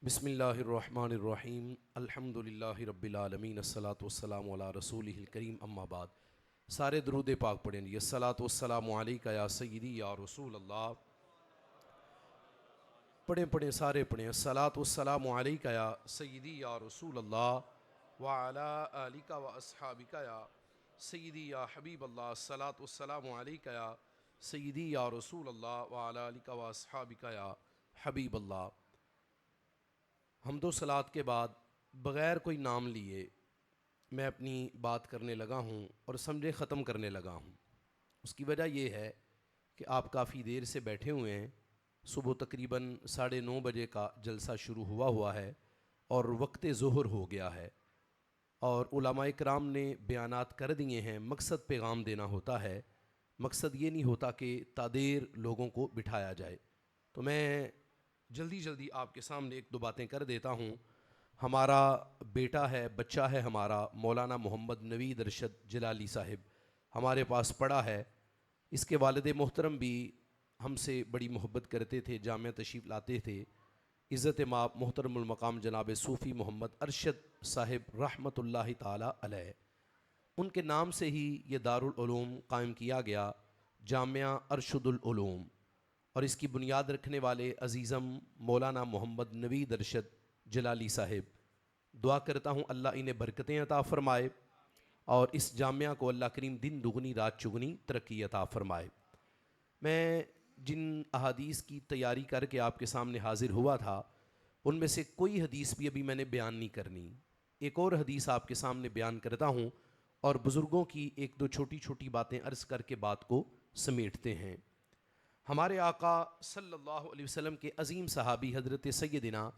بسم اللہ الرحمن الرحیم الحمدللہ رب العالمین الصلاۃ والسلام علی رسولہ الکریم اما بعد. سارے درود پاک پڑھیں گے. الصلاۃ والسلام علیکہ یا سیدی یا رسول اللہ. پڑھیں سارے پڑھیں. الصلاۃ والسلام علیکہ یا سیدی یا رسول اللہ وعلی آلکہ و اصحابکہ یا سیدی یا حبیب اللہ. الصلاۃ والسلام علیکہ یا سیدی یا رسول اللہ وعلی آلکہ و اصحابکہ یا حبیب اللہ. حمد و صلات کے بعد بغیر کوئی نام لیے میں اپنی بات کرنے لگا ہوں اور سمجھے ختم کرنے لگا ہوں. اس کی وجہ یہ ہے کہ آپ کافی دیر سے بیٹھے ہوئے ہیں. صبح تقریباً 9:30 بجے کا جلسہ شروع ہوا ہے اور وقت ظہر ہو گیا ہے اور علماء کرام نے بیانات کر دیے ہیں. مقصد پیغام دینا ہوتا ہے, مقصد یہ نہیں ہوتا کہ تادیر لوگوں کو بٹھایا جائے. تو میں جلدی آپ کے سامنے ایک دو باتیں کر دیتا ہوں. ہمارا بیٹا ہے, بچہ ہے ہمارا, مولانا محمد نوید ارشد جلالی صاحب ہمارے پاس پڑھا ہے. اس کے والد محترم بھی ہم سے بڑی محبت کرتے تھے, جامعہ تشریف لاتے تھے. عزت مآب محترم المقام جناب صوفی محمد ارشد صاحب رحمۃ اللہ تعالی علیہ, ان کے نام سے ہی یہ دارالعلوم قائم کیا گیا, جامعہ ارشد العلوم. اور اس کی بنیاد رکھنے والے عزیزم مولانا محمد نوید ارشد جلالی صاحب. دعا کرتا ہوں اللہ انہیں برکتیں عطا فرمائے اور اس جامعہ کو اللہ کریم دن دگنی رات چگنی ترقی عطا فرمائے. میں جن احادیث کی تیاری کر کے آپ کے سامنے حاضر ہوا تھا ان میں سے کوئی حدیث بھی ابھی میں نے بیان نہیں کرنی. ایک اور حدیث آپ کے سامنے بیان کرتا ہوں اور بزرگوں کی ایک دو چھوٹی باتیں عرض کر کے بات کو سمیٹتے ہیں. ہمارے آقا صلی اللہ علیہ وسلم کے عظیم صحابی حضرت سیدنا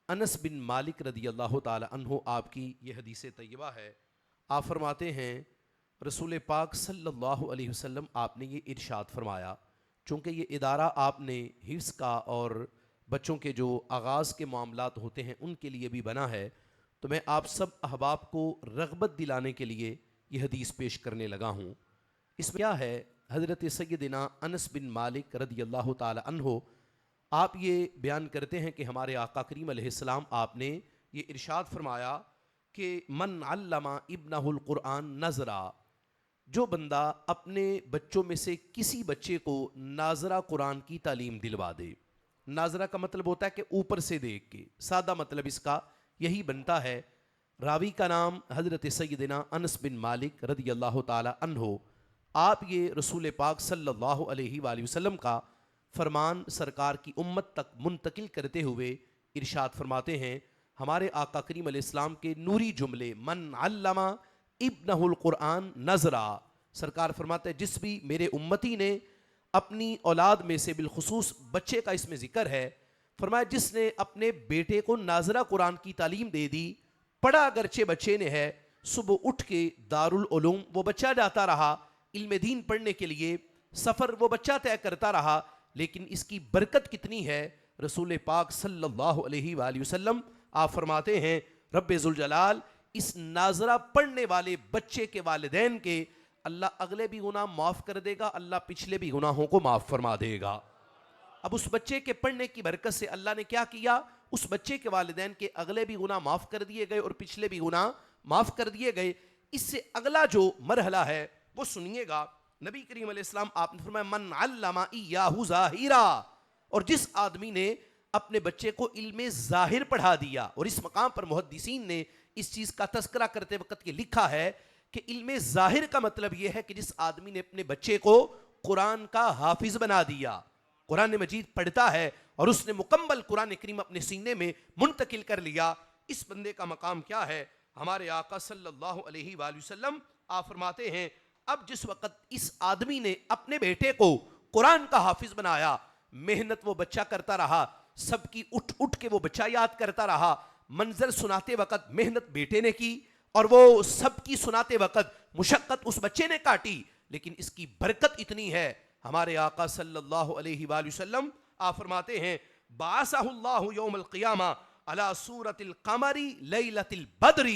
انس بن مالک رضی اللہ تعالی عنہ, آپ کی یہ حدیث طیبہ ہے. آپ فرماتے ہیں رسول پاک صلی اللہ علیہ وسلم آپ نے یہ ارشاد فرمایا, چونکہ یہ ادارہ آپ نے حفظ کا اور بچوں کے جو آغاز کے معاملات ہوتے ہیں ان کے لیے بھی بنا ہے, تو میں آپ سب احباب کو رغبت دلانے کے لیے یہ حدیث پیش کرنے لگا ہوں. اس میں کیا ہے, حضرت سیدنا انس بن مالک رضی اللہ تعالی عنہ آپ یہ بیان کرتے ہیں کہ ہمارے آقا کریم علیہ السلام آپ نے یہ ارشاد فرمایا کہ من علم ابنہ القرآن نظرا, جو بندہ اپنے بچوں میں سے کسی بچے کو ناظرہ قرآن کی تعلیم دلوا دے. ناظرہ کا مطلب ہوتا ہے کہ اوپر سے دیکھ کے, سادہ مطلب اس کا یہی بنتا ہے. راوی کا نام حضرت سیدنا انس بن مالک رضی اللہ تعالی عنہ. آپ یہ رسول پاک صلی اللہ علیہ وآلہ وسلم کا فرمان سرکار کی امت تک منتقل کرتے ہوئے ارشاد فرماتے ہیں. ہمارے آقا کریم علیہ السلام کے نوری جملے من علم ابنہ القرآن نظرا, سرکار فرماتے ہیں جس بھی میرے امتی نے اپنی اولاد میں سے, بالخصوص بچے کا اس میں ذکر ہے, فرمایا جس نے اپنے بیٹے کو ناظرہ قرآن کی تعلیم دے دی, پڑھا اگرچہ بچے نے ہے, صبح اٹھ کے دارالعلوم وہ بچہ جاتا رہا علم دین پڑھنے کے لیے, سفر وہ بچہ طے کرتا رہا, لیکن اس کی برکت کتنی ہے. رسول پاک صلی اللہ علیہ وآلہ وسلم آپ فرماتے ہیں رب ذوالجلال اس ناظرہ پڑھنے والے بچے کے والدین کے اللہ اگلے بھی گناہ معاف کر دے گا, اللہ پچھلے بھی گناہوں کو معاف فرما دے گا. اب اس بچے کے پڑھنے کی برکت سے اللہ نے کیا کیا, اس بچے کے والدین کے اگلے بھی گناہ معاف کر دیے گئے اور پچھلے بھی گناہ معاف کر دیے گئے. اس سے اگلا جو مرحلہ ہے وہ سنیے گا. نبی کریم علیہ السلام آپ نے فرمایا من علم ایاہ ظاہرا, اور جس آدمی نے اپنے بچے کو علم ظاہر پڑھا دیا. اور اس مقام پر محدثین نے اس چیز کا تذکرہ کرتے وقت یہ لکھا ہے کہ علم ظاہر کا مطلب یہ ہے کہ جس آدمی نے اپنے بچے کو قرآن کا حافظ بنا دیا, قرآن مجید پڑھتا ہے اور اس نے مکمل قرآن کریم اپنے سینے میں منتقل کر لیا, اس بندے کا مقام کیا ہے. ہمارے آقا صلی اللہ علیہ وآلہ وسلم آپ فرماتے ہیں اب جس وقت اس آدمی نے اپنے بیٹے کو قرآن کا حافظ بنایا, محنت وہ بچہ کرتا رہا, سب کی اٹھ کے وہ بچہ یاد کرتا رہا, منظر سناتے وقت محنت بیٹے نے کی اور وہ سب کی سناتے وقت مشقت اس بچے نے کاٹی, لیکن اس کی برکت اتنی ہے. ہمارے آقا صلی اللہ علیہ وآلہ وسلم آپ فرماتے ہیں بعثہ اللہ یوم القیامہ علی صورت القمر لیلۃ البدر.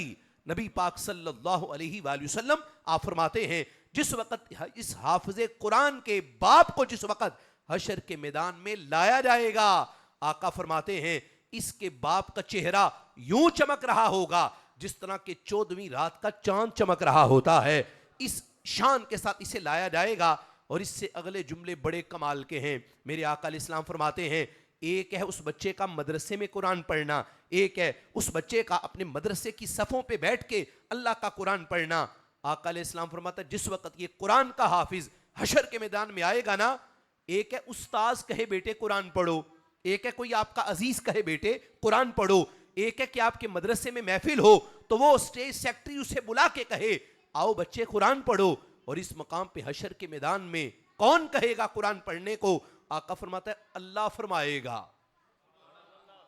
نبی پاک صلی اللہ علیہ وآلہ وسلم آپ فرماتے ہیں جس وقت اس حافظ قرآن کے باپ کو جس وقت حشر کے میدان میں لایا جائے گا, آقا فرماتے ہیں اس کے باپ کا چہرہ یوں چمک رہا ہوگا جس طرح کہ 14ویں رات کا چاند چمک رہا ہوتا ہے. اس شان کے ساتھ اسے لایا جائے گا. اور اس سے اگلے جملے بڑے کمال کے ہیں. میرے آقا علیہ السلام فرماتے ہیں ایک ہے اس بچے کا مدرسے میں قرآن پڑھنا, ایک ہے اس بچے کا اپنے مدرسے کی صفوں پہ بیٹھ کے اللہ کا قرآن پڑھنا. آقا علیہ السلام فرماتا ہے جس وقت یہ قرآن کا حافظ حشر کے میدان میں آئے گا نا, ایک ہے استاذ کہے بیٹے قرآن پڑھو, ایک ہے کوئی آپ کا عزیز کہے بیٹے قرآن پڑھو, ایک ہے کہ آپ کے مدرسے میں محفل ہو تو وہ اسٹیج سیکٹری اسے بلا کے کہے آؤ بچے قرآن پڑھو. اور اس مقام پہ حشر کے میدان میں کون کہے گا قرآن پڑھنے کو؟ آقا فرماتا ہے اللہ فرمائے گا.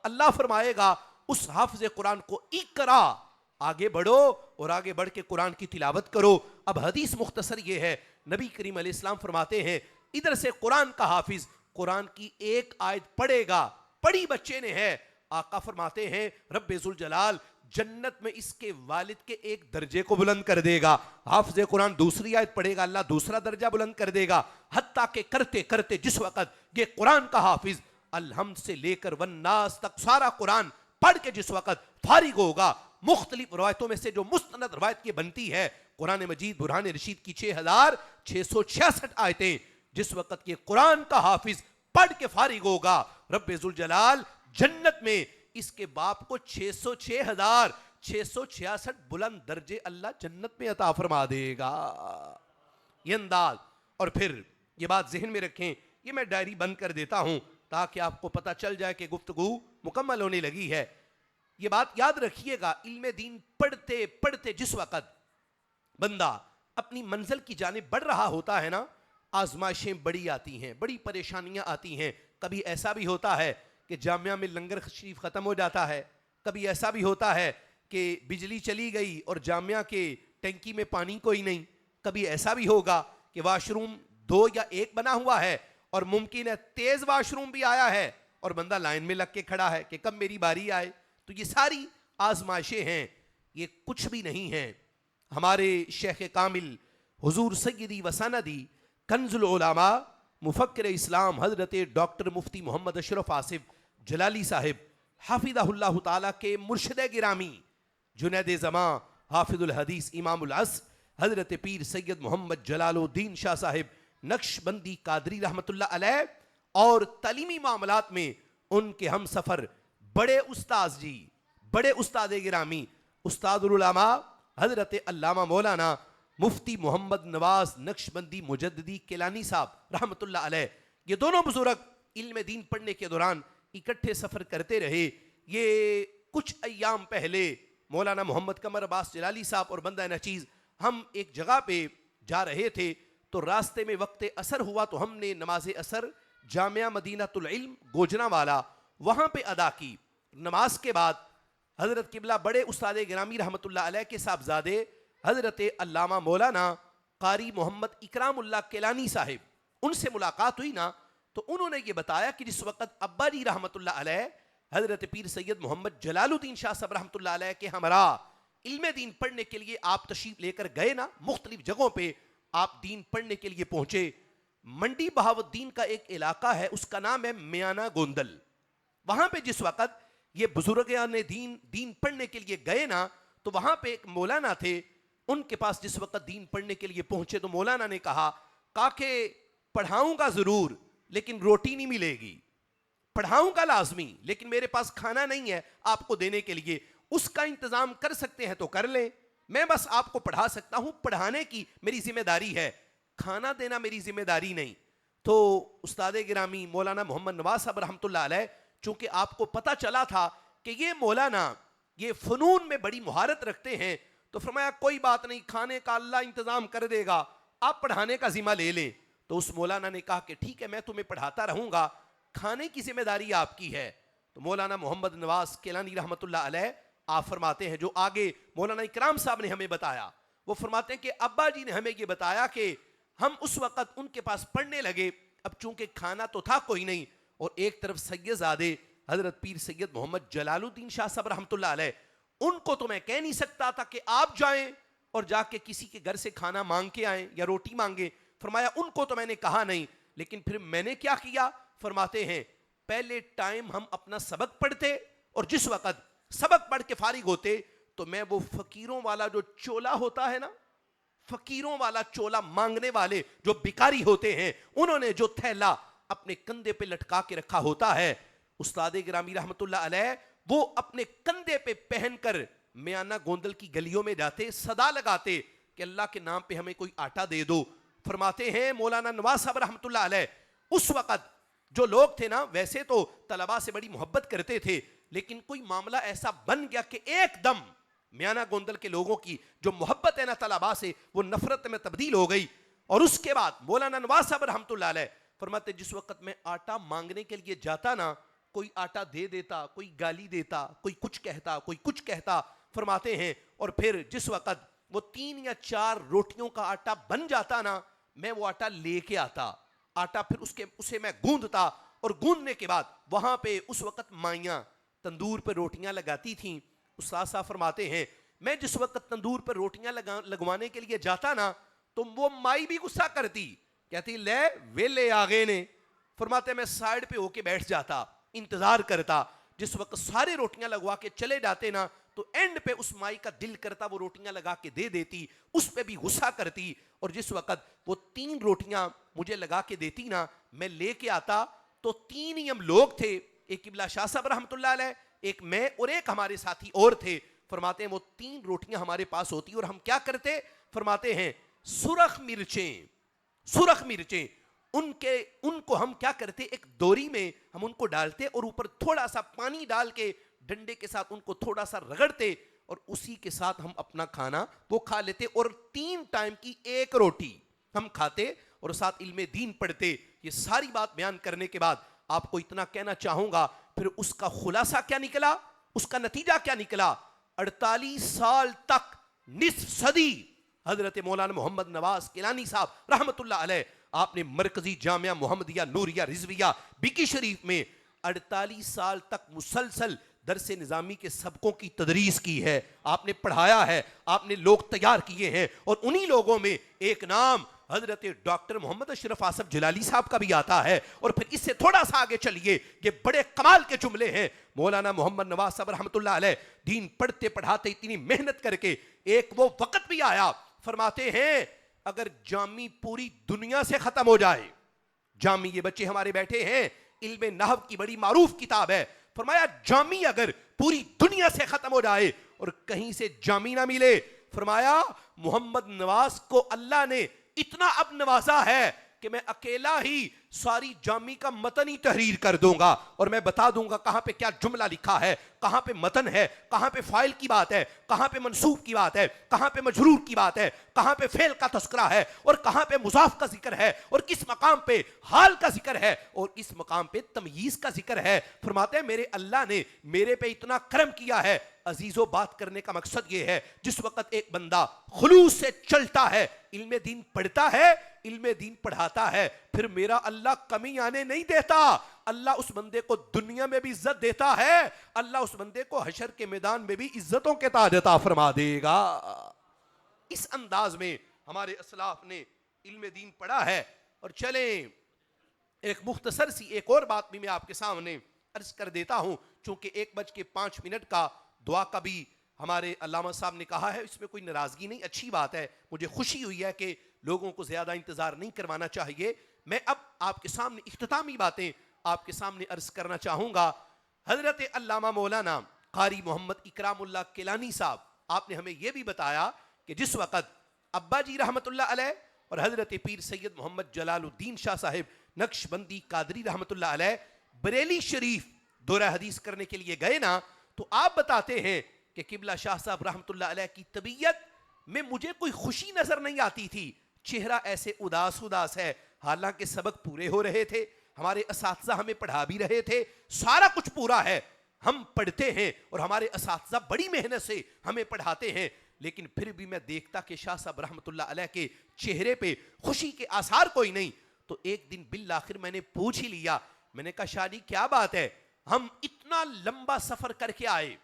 اللہ فرمائے گا اس حافظ قرآن کو اقرا, آگے بڑھو اور آگے بڑھ کے قرآن کی تلاوت کرو. اب حدیث مختصر یہ ہے, نبی کریم علیہ السلام فرماتے ہیں ادھر سے قرآن کا حافظ قرآن کی ایک آیت پڑھے گا, پڑھی بچے نے ہے, آقا فرماتے ہیں رب ذوالجلال جنت میں اس کے والد کے ایک درجے کو بلند کر دے گا. حافظ قرآن دوسری آیت پڑھے گا, اللہ دوسرا درجہ بلند کر دے گا. حتیٰ کہ کرتے کرتے جس وقت یہ قرآن کا حافظ الحمد سے لے کر والناس تک سارا قرآن پڑھ کے جس وقت فارغ ہوگا, مختلف روایتوں میں سے جو مستند روایت یہ بنتی ہے قرآن مجید برہان رشید کی 6666 آیتیں, جس وقت یہ قرآن کا حافظ پڑھ کے فارغ ہوگا رب ذوالجلال جنت میں اس کے باپ کو 606,666 بلند درجے اللہ جنت میں عطا فرما دے گا. یہ انداز. اور پھر یہ بات ذہن میں رکھیں, یہ میں ڈائری بند کر دیتا ہوں تاکہ آپ کو پتہ چل جائے کہ گفتگو مکمل ہونے لگی ہے. یہ بات یاد رکھیے گا, علم دین پڑھتے پڑھتے جس وقت بندہ اپنی منزل کی جانب بڑھ رہا ہوتا ہے نا, آزمائشیں بڑی آتی ہیں, بڑی پریشانیاں آتی ہیں. کبھی ایسا بھی ہوتا ہے کہ جامعہ میں لنگر شریف ختم ہو جاتا ہے, کبھی ایسا بھی ہوتا ہے کہ بجلی چلی گئی اور جامعہ کے ٹینکی میں پانی کوئی نہیں, کبھی ایسا بھی ہوگا کہ واش روم 2 یا 1 بنا ہوا ہے اور ممکن ہے تیز واش روم بھی آیا ہے اور بندہ لائن میں لگ کے کھڑا ہے کہ کب میری باری آئے. تو یہ ساری آزمائشیں ہیں, یہ کچھ بھی نہیں ہیں. ہمارے شیخ کامل حضور سیدی و سندی کنز العلماء مفکر اسلام حضرت ڈاکٹر مفتی محمد اشرف آصف جلالی صاحب حافظہ اللہ تعالیٰ کے مرشد گرامی جنید زمان حافظ الحدیث امام العصر حضرت پیر سید محمد جلال الدین شاہ صاحب نقش بندی قادری رحمت اللہ علیہ, اور تعلیمی معاملات میں ان کے ہم سفر بڑے استاذ جی, بڑے استاد گرامی استاد العلماء حضرت علامہ مولانا مفتی محمد نواز نقش بندی مجددی کیلانی صاحب رحمت اللہ علیہ, یہ دونوں بزرگ علم دین پڑھنے کے دوران اکٹھے سفر کرتے رہے. یہ کچھ ایام پہلے مولانا محمد قمر عباس جلالی صاحب اور بندہ نچیز ہم ایک جگہ پہ جا رہے تھے تو راستے میں وقت عصر ہوا تو ہم نے نماز عصر جامعہ مدینہ العلم گوجرا والا وہاں پہ ادا کی. نماز کے بعد حضرت قبلہ بڑے استاد گرامی رحمت اللہ علیہ کے صاحبزادے حضرت علامہ مولانا قاری محمد اکرام اللہ کیلانی صاحب, ان سے ملاقات ہوئی نا, تو انہوں نے یہ بتایا کہ جس وقت ابا جی رحمت اللہ علیہ حضرت پیر سید محمد جلال الدین شاہ صاحب رحمت اللہ علیہ کے ہمراہ علم دین پڑھنے کے لیے آپ تشریف لے کر گئے نا, مختلف جگہوں پہ آپ دین پڑھنے کے لیے پہنچے. منڈی بہاؤالدین کا ایک علاقہ ہے, اس کا نام ہے میانہ گوندل. وہاں پہ جس وقت یہ بزرگان دین پڑھنے کے لیے گئے نا, تو وہاں پہ ایک مولانا تھے, ان کے پاس جس وقت دین پڑھنے کے لیے پہنچے تو مولانا نے کہا کہ پڑھاؤں گا ضرور لیکن روٹی نہیں ملے گی, پڑھاؤں گا لازمی لیکن میرے پاس کھانا نہیں ہے آپ کو دینے کے لیے, اس کا انتظام کر سکتے ہیں تو کر لیں, میں بس آپ کو پڑھا سکتا ہوں, پڑھانے کی میری ذمہ داری ہے, کھانا دینا میری ذمہ داری نہیں. تو استاد گرامی مولانا محمد نواز صاحب رحمت اللہ علیہ, چونکہ آپ کو پتہ چلا تھا کہ یہ مولانا یہ فنون میں بڑی مہارت رکھتے ہیں, تو فرمایا کوئی بات نہیں, کھانے کا اللہ انتظام کر دے گا, آپ پڑھانے کا ذمہ لے لیں. تو اس مولانا نے کہا کہ ٹھیک ہے میں تمہیں پڑھاتا رہوں گا, کھانے کی ذمہ داری آپ کی ہے. تو مولانا محمد نواز کیلانی رحمت اللہ علیہ آپ فرماتے ہیں, جو آگے مولانا اکرام صاحب نے ہمیں بتایا, وہ فرماتے ہیں کہ ابا جی نے ہمیں یہ بتایا کہ ہم اس وقت ان کے پاس پڑھنے لگے, اب چونکہ کھانا تو تھا کوئی نہیں, اور ایک طرف سید زادے حضرت پیر سید محمد جلال الدین شاہ صاحب رحمت اللہ علیہ, ان کو تو میں کہہ نہیں سکتا تھا کہ آپ جائیں اور جا کے کسی کے گھر سے کھانا مانگ کے آئیں یا روٹی مانگیں. فرمایا ان کو تو میں نے کہا نہیں, لیکن پھر میں نے کیا کیا, فرماتے ہیں پہلے ٹائم ہم اپنا سبق پڑھتے اور جس وقت سبق پڑھ کے فارغ ہوتے تو میں وہ فقیروں والا جو چولا ہوتا ہے نا، فقیروں والا چولا مانگنے والے جو بیکاری ہوتے ہیں، انہوں نے جو تھیلا اپنے کندھے پہ لٹکا کے رکھا ہوتا ہے، استاد گرامی رحمت اللہ علیہ وہ اپنے کندھے پہ پہن کر میانہ گوندل کی گلیوں میں جاتے، صدا لگاتے کہ اللہ کے نام پہ ہمیں کوئی آٹا دے دو. فرماتے ہیں مولانا نواز صاحب رحمت اللہ علیہ، اس وقت جو لوگ تھے نا ویسے تو طلباء سے بڑی محبت کرتے تھے، لیکن کوئی معاملہ ایسا بن گیا کہ ایک دم میانہ گوندل کے لوگوں کی جو محبت ہے نا طلباء سے وہ نفرت میں تبدیل ہو گئی. اور اس کے بعد مولانا نواز صاحب رحمت اللہ علیہ فرماتے جس وقت میں آٹا مانگنے کے لیے جاتا نا، کوئی آٹا دے دیتا، کوئی گالی دیتا، کوئی کچھ کہتا، کوئی کچھ کہتا. فرماتے ہیں اور پھر جس وقت وہ 3 یا 4 روٹیوں کا آٹا بن جاتا نا، میں وہ آٹا لے کے آتا، آٹا پھر اسے میں گوندتا، اور گوندنے کے بعد وہاں پہ اس وقت مائیاں تندور پہ روٹیاں لگاتی تھیں. استاد صاحب فرماتے ہیں میں جس وقت تندور پہ روٹیاں لگوانے کے لیے جاتا نا تو وہ مائی بھی غصہ کرتی، کہتی لے ویلے آگے نے. فرماتے میں سائیڈ پہ ہو کے بیٹھ جاتا، انتظار کرتا. جس وقت سارے روٹیاں لگوا کے چلے جاتے نا تو اینڈ پہ اس مائی کا دل کرتا وہ روٹیاں لگا کے دے دیتی، اس پہ بھی غصہ کرتی. اور جس وقت وہ 3 روٹیاں مجھے لگا کے دیتی نا، میں لے کے آتا تو 3 ہی ہم لوگ تھے، ایک قبلہ شاہ صاحب رحمت اللہ علیہ، ایک میں اور ایک ہمارے ساتھی اور تھے. فرماتے ہیں وہ 3 روٹیاں ہمارے پاس ہوتی اور ہم کیا کرتے؟ فرماتے ہیں سرخ مرچیں ان کو ہم کیا کرتے، ایک دوری میں ہم ان کو ڈالتے اور اوپر تھوڑا سا پانی ڈال کے ڈنڈے کے ساتھ ان کو تھوڑا سا رگڑتے اور اسی کے ساتھ ہم اپنا کھانا وہ کھا لیتے. اور 3 ٹائم کی 1 روٹی ہم کھاتے اور ساتھ علم دین پڑھتے. یہ ساری بات بیان کرنے کے بعد آپ کو اتنا کہنا چاہوں گا، پھر اس کا خلاصہ کیا نکلا، اس کا نتیجہ کیا نکلا. 48 سال تک، نصف صدی حضرت مولانا محمد نواز کیلانی صاحب رحمت اللہ علیہ آپ نے مرکزی جامعہ محمدیہ نوریہ رضویہ بکی شریف میں 48 سال تک مسلسل درس نظامی کے سبقوں کی تدریس کی ہے. آپ نے پڑھایا ہے، آپ نے لوگ تیار کیے ہیں، اور انہی لوگوں میں ایک نام حضرت ڈاکٹر محمد اشرف آصف جلالی صاحب کا بھی آتا ہے. اور پھر اس سے تھوڑا سا آگے چلیے، یہ بڑے کمال کے جملے ہیں. مولانا محمد نواز صاحب رحمت اللہ علیہ دین پڑھتے پڑھاتے اتنی محنت کر کے ایک وہ وقت بھی آیا، فرماتے ہیں اگر جامی پوری دنیا سے ختم ہو جائے، جامی یہ بچے ہمارے بیٹھے ہیں، علم نحو کی بڑی معروف کتاب ہے، فرمایا جامی اگر پوری دنیا سے ختم ہو جائے اور کہیں سے جامی نہ ملے، فرمایا محمد نواز کو اللہ نے اتنا اب نوازا ہے کہ میں اکیلا ہی ساری جامی کا متن ہی تحریر کر دوں گا، اور میں بتا دوں گا کہاں پہ کیا جملہ لکھا ہے، کہاں پہ متن ہے، کہاں پہ فاعل کی بات ہے، کہاں پہ منصوب کی بات ہے، کہاں پہ مجرور کی بات ہے، کہاں پہ فعل کا تذکرہ ہے، اور کہاں پہ مضاف کا ذکر ہے، اور کس مقام پہ حال کا ذکر ہے، اور کس مقام پہ تمییز کا ذکر ہے. فرماتے ہیں میرے اللہ نے میرے پہ اتنا کرم کیا ہے. عزیزو بات کرنے کا مقصد یہ ہے جس وقت ایک بندہ خلوص سے چلتا ہے، علم دین پڑھتا ہے، علم دین پڑھاتا ہے، پھر میرا اللہ کمی آنے نہیں دیتا. اللہ اس بندے کو دنیا میں بھی عزت دیتا ہے، اللہ اس بندے کو حشر کے میدان میں بھی عزتوں کے تاج عطا فرما دے گا. اس انداز میں ہمارے اسلاف نے علم دین پڑھا ہے. اور چلیں ایک مختصر سی ایک اور بات بھی میں آپ کے سامنے عرض کر دیتا ہوں، چونکہ 1:05 کا دعا کا بھی ہمارے علامہ صاحب نے کہا ہے، اس میں کوئی ناراضگی نہیں، اچھی بات ہے. مجھے خوشی ہوئی ہے کہ لوگوں کو زیادہ انتظار نہیں کروانا چاہیے. میں اب آپ کے سامنے اختتامی باتیں آپ کے سامنے عرض کرنا چاہوں گا. حضرت علامہ مولانا قاری محمد اکرام اللہ کیلانی صاحب، آپ نے ہمیں یہ بھی بتایا کہ جس وقت ابا جی رحمت اللہ علیہ اور حضرت پیر سید محمد جلال الدین شاہ صاحب نقش بندی قادری رحمت اللہ علیہ بریلی شریف دورہ حدیث کرنے کے لیے گئے نا، تو آپ بتاتے ہیں کہ قبلہ شاہ صاحب رحمت اللہ علیہ کی طبیعت میں مجھے کوئی خوشی نظر نہیں آتی تھی، چہرہ ایسے اداس ہے، حالانکہ سبق پورے ہو رہے تھے، ہمارے اساتذہ ہمیں پڑھا بھی رہے تھے، سارا کچھ پورا ہے، ہم پڑھتے ہیں اور ہمارے اساتذہ بڑی محنت سے ہمیں پڑھاتے ہیں، لیکن پھر بھی میں دیکھتا کہ شاہ صاحب رحمت اللہ علیہ کے چہرے پہ خوشی کے آثار کوئی نہیں. تو ایک دن بالآخر میں نے پوچھ ہی لیا، میں نے کہا شاہ جی کیا بات ہے، ہم اتنا لمبا سفر کر کے آئے،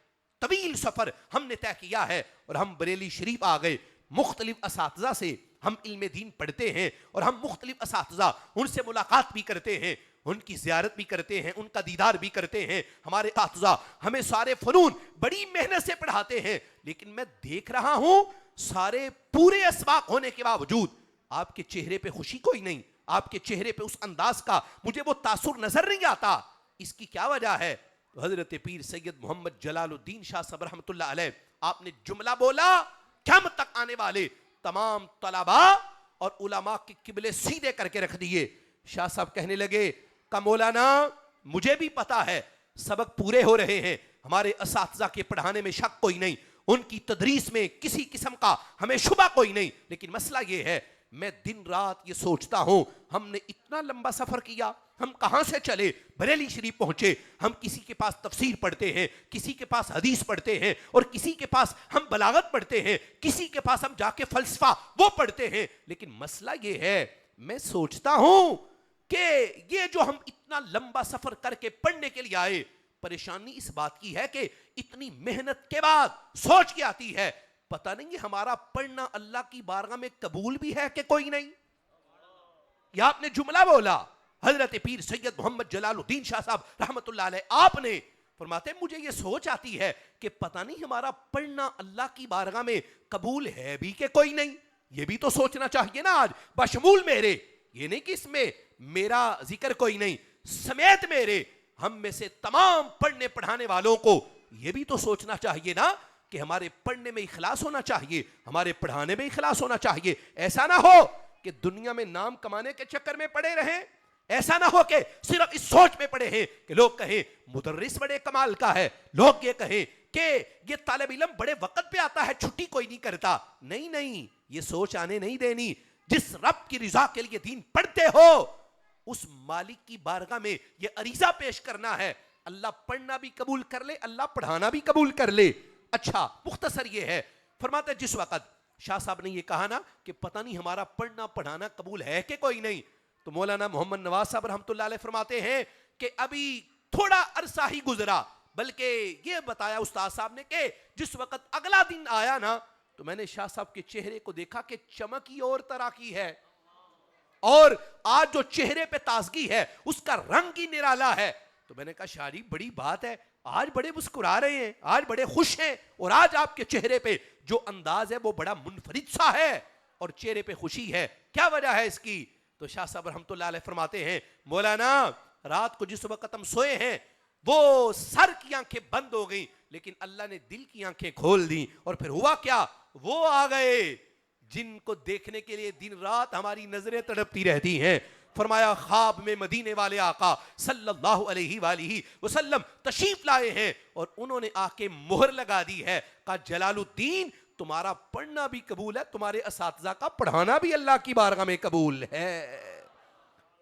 طویل سفر ہم نے طے کیا ہے اور ہم بریلی شریف آ گئے، مختلف اساتذہ سے ہم علم دین پڑھتے ہیں اور ہم مختلف اساتذہ ان سے ملاقات بھی کرتے ہیں. ان کی زیارت بھی کرتے ہیں, ان کا دیدار بھی کرتے ہیں. ہمارے اساتذہ ہمیں سارے فنون بڑی محنت سے پڑھاتے ہیں, لیکن میں دیکھ رہا ہوں سارے پورے اسباق ہونے کے باوجود آپ کے چہرے پہ خوشی کوئی نہیں, آپ کے چہرے پہ اس انداز کا مجھے وہ تاثر نظر نہیں آتا. اس کی کیا وجہ ہے؟ حضرت پیر سید محمد جلال الدین شاہ صاحب رحمۃ اللہ علیہ, آپ نے جملہ بولا, قیامت تک آنے والے تمام طلباء اور علماء کے قبلے سیدھے کر کے رکھ دیے. شاہ صاحب کہنے لگے کہ مولانا مجھے بھی پتا ہے سبق پورے ہو رہے ہیں, ہمارے اساتذہ کے پڑھانے میں شک کوئی نہیں, ان کی تدریس میں کسی قسم کا ہمیں شبہ کوئی نہیں, لیکن مسئلہ یہ ہے میں دن رات یہ سوچتا ہوں ہم نے اتنا لمبا سفر کیا, ہم کہاں سے چلے بریلی شریف پہنچے, ہم کسی کے پاس تفسیر پڑھتے ہیں, کسی کے پاس حدیث پڑھتے ہیں, اور کسی کے پاس ہم بلاغت پڑھتے ہیں, کسی کے پاس ہم جا کے فلسفہ وہ پڑھتے ہیں, لیکن مسئلہ یہ ہے میں سوچتا ہوں کہ یہ جو ہم اتنا لمبا سفر کر کے پڑھنے کے لیے آئے, پریشانی اس بات کی ہے کہ اتنی محنت کے بعد سوچ کے آتی ہے پتہ نہیں یہ ہمارا پڑھنا اللہ کی بارگاہ میں قبول بھی ہے کہ کوئی نہیں. یہ آپ نے جملہ بولا, حضرت پیر سید محمد جلال الدین شاہ صاحب رحمت اللہ علیہ, آپ نے فرماتے ہیں مجھے یہ سوچ آتی ہے کہ پتہ نہیں ہمارا پڑھنا اللہ کی بارگاہ میں قبول ہے بھی کہ کوئی نہیں. یہ بھی تو سوچنا چاہیے نا آج بشمول میرے, یہ نہیں کہ اس میں میرا ذکر کوئی نہیں, سمیت میرے ہم میں سے تمام پڑھنے پڑھانے والوں کو یہ بھی تو سوچنا چاہیے نا کہ ہمارے پڑھنے میں اخلاص ہونا چاہیے, ہمارے پڑھانے میں اخلاص ہونا چاہیے. ایسا نہ ہو کہ دنیا میں نام کمانے کے چکر میں پڑے رہیں, ایسا نہ ہو کہ صرف اس سوچ میں پڑے ہیں کہ لوگ کہیں مدرس بڑے کمال کا ہے, لوگ یہ کہیں کہ یہ طالب علم بڑے وقت پہ آتا ہے چھٹی کوئی نہیں کرتا. نہیں نہیں, یہ سوچ آنے نہیں دینی. جس رب کی رضا کے لیے دین پڑھتے ہو اس مالک کی بارگاہ میں یہ عریضہ پیش کرنا ہے, اللہ پڑھنا بھی قبول کر لے, اللہ پڑھانا بھی قبول کر لے. اچھا مختصر یہ ہے, فرماتے جس وقت شاہ صاحب نے یہ کہا نا کہ پتہ نہیں ہمارا پڑھنا پڑھانا قبول ہے کہ کوئی نہیں, تو مولانا محمد نواز صاحب رحمۃ اللہ علیہ فرماتے ہیں کہ ابھی تھوڑا عرصہ ہی گزرا, بلکہ یہ بتایا استاد صاحب نے کہ جس وقت اگلا دن آیا نا تو میں نے شاہ صاحب کے چہرے کو دیکھا کہ چمک ہی اور طرح کی ہے, اور آج جو چہرے پہ تازگی ہے اس کا رنگ ہی نرالا ہے. تو میں نے کہا شاعری بڑی بات ہے, آج بڑے مسکرا رہے ہیں, آج بڑے خوش ہیں, اور آج آپ کے چہرے پہ جو انداز ہے وہ بڑا منفرد سا ہے اور چہرے پہ خوشی ہے, کیا وجہ ہے اس کی؟ تو شاہ صاحب رحمۃ اللہ علیہ فرماتے ہیں مولانا رات کو جس وقت ہم سوئے ہیں وہ سر کی آنکھیں بند ہو گئیں, لیکن اللہ نے دل کی آنکھیں کھول دیں, اور پھر ہوا کیا, وہ آ گئے جن کو دیکھنے کے لیے دن رات ہماری نظریں تڑپتی رہتی ہیں. فرمایا خواب میں مدینے والے آقا صلی اللہ علیہ وآلہ وسلم تشریف لائے ہیں, اور انہوں نے آ کے مہر لگا دی ہے, کہا جلال الدین تمہارا پڑھنا بھی قبول ہے, تمہارے اساتذہ کا پڑھانا بھی اللہ کی بارگاہ میں قبول ہے.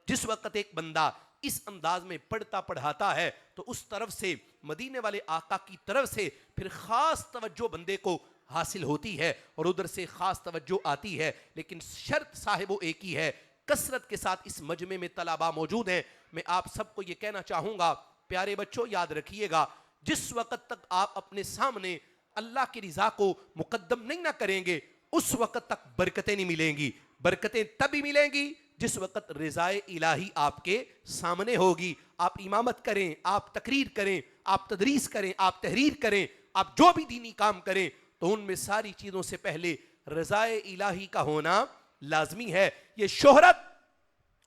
جس وقت ایک بندہ اس انداز میں پڑھتا پڑھاتا ہے تو اس طرف سے مدینے والے آقا کی طرف سے پھر خاص توجہ بندے کو حاصل ہوتی ہے, اور ادھر سے خاص توجہ آتی ہے. لیکن شرط صاحب وہ ایک ہی ہے, کثرت کے ساتھ اس مجمع میں طلباء موجود ہیں. میں آپ سب کو یہ کہنا چاہوں گا پیارے بچوں, یاد رکھیے گا جس وقت تک آپ اپنے سامنے اللہ کی رضا کو مقدم نہیں نہ کریں گے اس وقت تک برکتیں نہیں ملیں گی. برکتیں تبھی ملیں گی جس وقت رضائے الہی آپ کے سامنے ہوگی. آپ امامت کریں, آپ تقریر کریں, آپ تدریس کریں, آپ تحریر کریں, آپ جو بھی دینی کام کریں, تو ان میں ساری چیزوں سے پہلے رضائے الہی کا ہونا لازمی ہے. یہ شہرت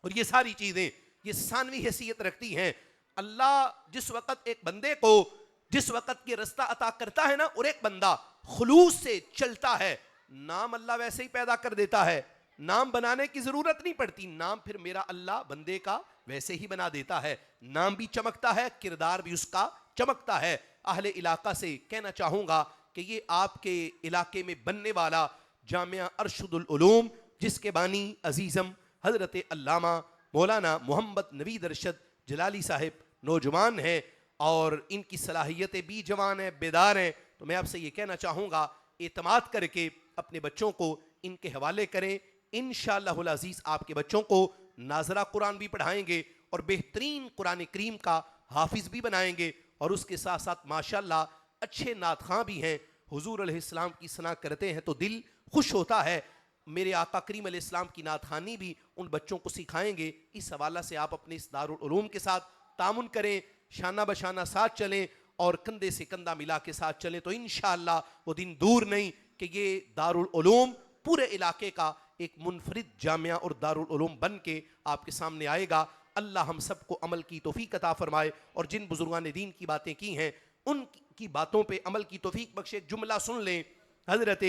اور یہ ساری چیزیں یہ ثانوی حیثیت رکھتی ہیں. اللہ جس وقت ایک بندے کو جس وقت یہ رستہ عطا کرتا ہے نا, اور ایک بندہ خلوص سے چلتا ہے, نام اللہ ویسے ہی پیدا کر دیتا ہے, نام بنانے کی ضرورت نہیں پڑتی, نام پھر میرا اللہ بندے کا ویسے ہی بنا دیتا ہے. نام بھی چمکتا ہے, کردار بھی اس کا چمکتا ہے. اہل علاقہ سے کہنا چاہوں گا کہ یہ آپ کے علاقے میں بننے والا جامعہ ارشد العلوم جس کے بانی عزیزم حضرت علامہ مولانا محمد نوید ارشد جلالی صاحب نوجوان ہیں, اور ان کی صلاحیتیں بھی جوان ہیں, بیدار ہیں. تو میں آپ سے یہ کہنا چاہوں گا اعتماد کر کے اپنے بچوں کو ان کے حوالے کریں. انشاءاللہ العزیز آپ کے بچوں کو ناظرہ قرآن بھی پڑھائیں گے اور بہترین قرآن کریم کا حافظ بھی بنائیں گے, اور اس کے ساتھ ساتھ ماشاءاللہ اچھے نعت خواں بھی ہیں. حضور علیہ السلام کی ثنا کرتے ہیں تو دل خوش ہوتا ہے. میرے آقا کریم علیہ السلام کی نعت خوانی بھی ان بچوں کو سکھائیں گے. اس حوالہ سے آپ اپنے اس دارالعلوم کے ساتھ تعاون کریں, شانہ بشانہ ساتھ چلیں اور کندھے سے کندھا ملا کے ساتھ چلیں, تو انشاءاللہ وہ دن دور نہیں کہ یہ دارالعلوم پورے علاقے کا ایک منفرد جامعہ اور دارالعلوم بن کے آپ کے سامنے آئے گا. اللہ ہم سب کو عمل کی توفیق عطا فرمائے, اور جن بزرگان دین کی باتیں کی ہیں ان کی باتوں پہ عمل کی توفیق بخشے. ایک جملہ سن لیں, حضرت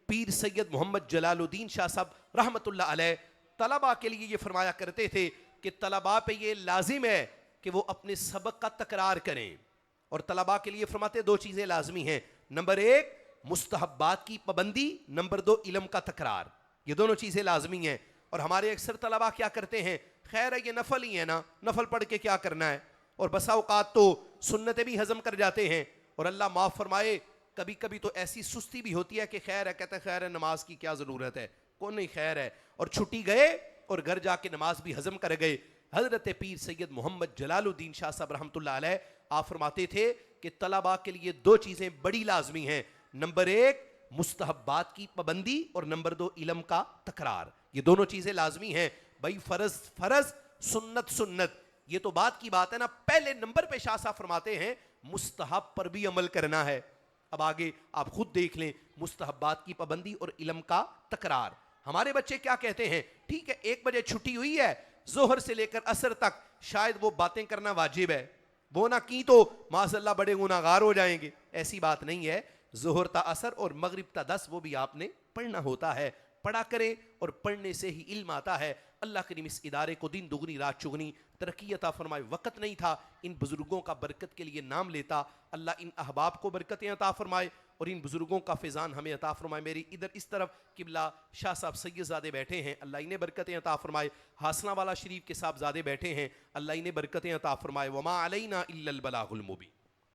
پیر سید محمد جلال الدین شاہ صاحب رحمۃ اللہ علیہ طلباء کے لیے یہ فرمایا کرتے تھے کہ طلباء پہ یہ لازم ہے کہ وہ اپنے سبق کا تکرار کریں, اور طلباء کے لیے فرماتے دو چیزیں لازمی ہیں, نمبر 1 مستحبات کی پابندی, نمبر 2 علم کا تکرار. یہ دونوں چیزیں لازمی ہیں. اور ہمارے اکثر طلباء کیا کرتے ہیں, خیر ہے یہ نفل ہی ہے نا, نفل پڑھ کے کیا کرنا ہے, اور بسا اوقات تو سنتیں بھی ہضم کر جاتے ہیں. اور اللہ معاف فرمائے کبھی کبھی تو ایسی سستی بھی ہوتی ہے کہ خیر ہے, کہتے ہیں خیر ہے نماز کی کیا ضرورت ہے, کون نہیں خیر ہے, اور چھٹی گئے اور گھر جا کے نماز بھی ہضم کر گئے. حضرت پیر سید محمد جلال الدین شاہ صاحب رحمۃ اللہ علیہ آپ فرماتے تھے کہ طلباء کے لیے دو چیزیں بڑی لازمی ہیں, نمبر 1 مستحبات کی پابندی, اور نمبر 2 علم کا تکرار. یہ دونوں چیزیں لازمی ہیں. بھائی فرض فرض, سنت سنت, یہ تو بات کی بات ہے نا. پہلے نمبر پہ شاہ صاحب فرماتے ہیں مستحب پر بھی عمل کرنا ہے. اب آگے آپ خود دیکھ لیں, مستحبات کی پابندی اور علم کا تکرار. ہمارے بچے کیا کہتے ہیں, ٹھیک ہے 1 بجے چھٹی ہوئی ہے, ظہر سے لے کر عصر تک شاید وہ باتیں کرنا واجب ہے, وہ نہ کی تو معاذ اللہ بڑے گناہگار ہو جائیں گے. ایسی بات نہیں ہے, ظہر تا عصر اور مغرب تا 10 وہ بھی آپ نے پڑھنا ہوتا ہے. پڑھا کریں, اور پڑھنے سے ہی علم آتا ہے. اللہ کریم اس ادارے کو دن دگنی رات چگنی ترقی عطا فرمائے. وقت نہیں تھا ان بزرگوں کا برکت کے لیے نام لیتا. اللہ ان احباب کو برکتیں عطا فرمائے اور ان بزرگوں کا فیضان ہمیں عطا فرمائے. میری ادھر اس طرف قبلہ شاہ صاحب سید زادے بیٹھے ہیں, اللہ انہیں برکتیں عطا فرمائے. ہاسنہ والا شریف کے صاحب زادے بیٹھے ہیں, اللہ انہیں برکتیں عطا فرمائے. وما علینا الا البلاغ المبین.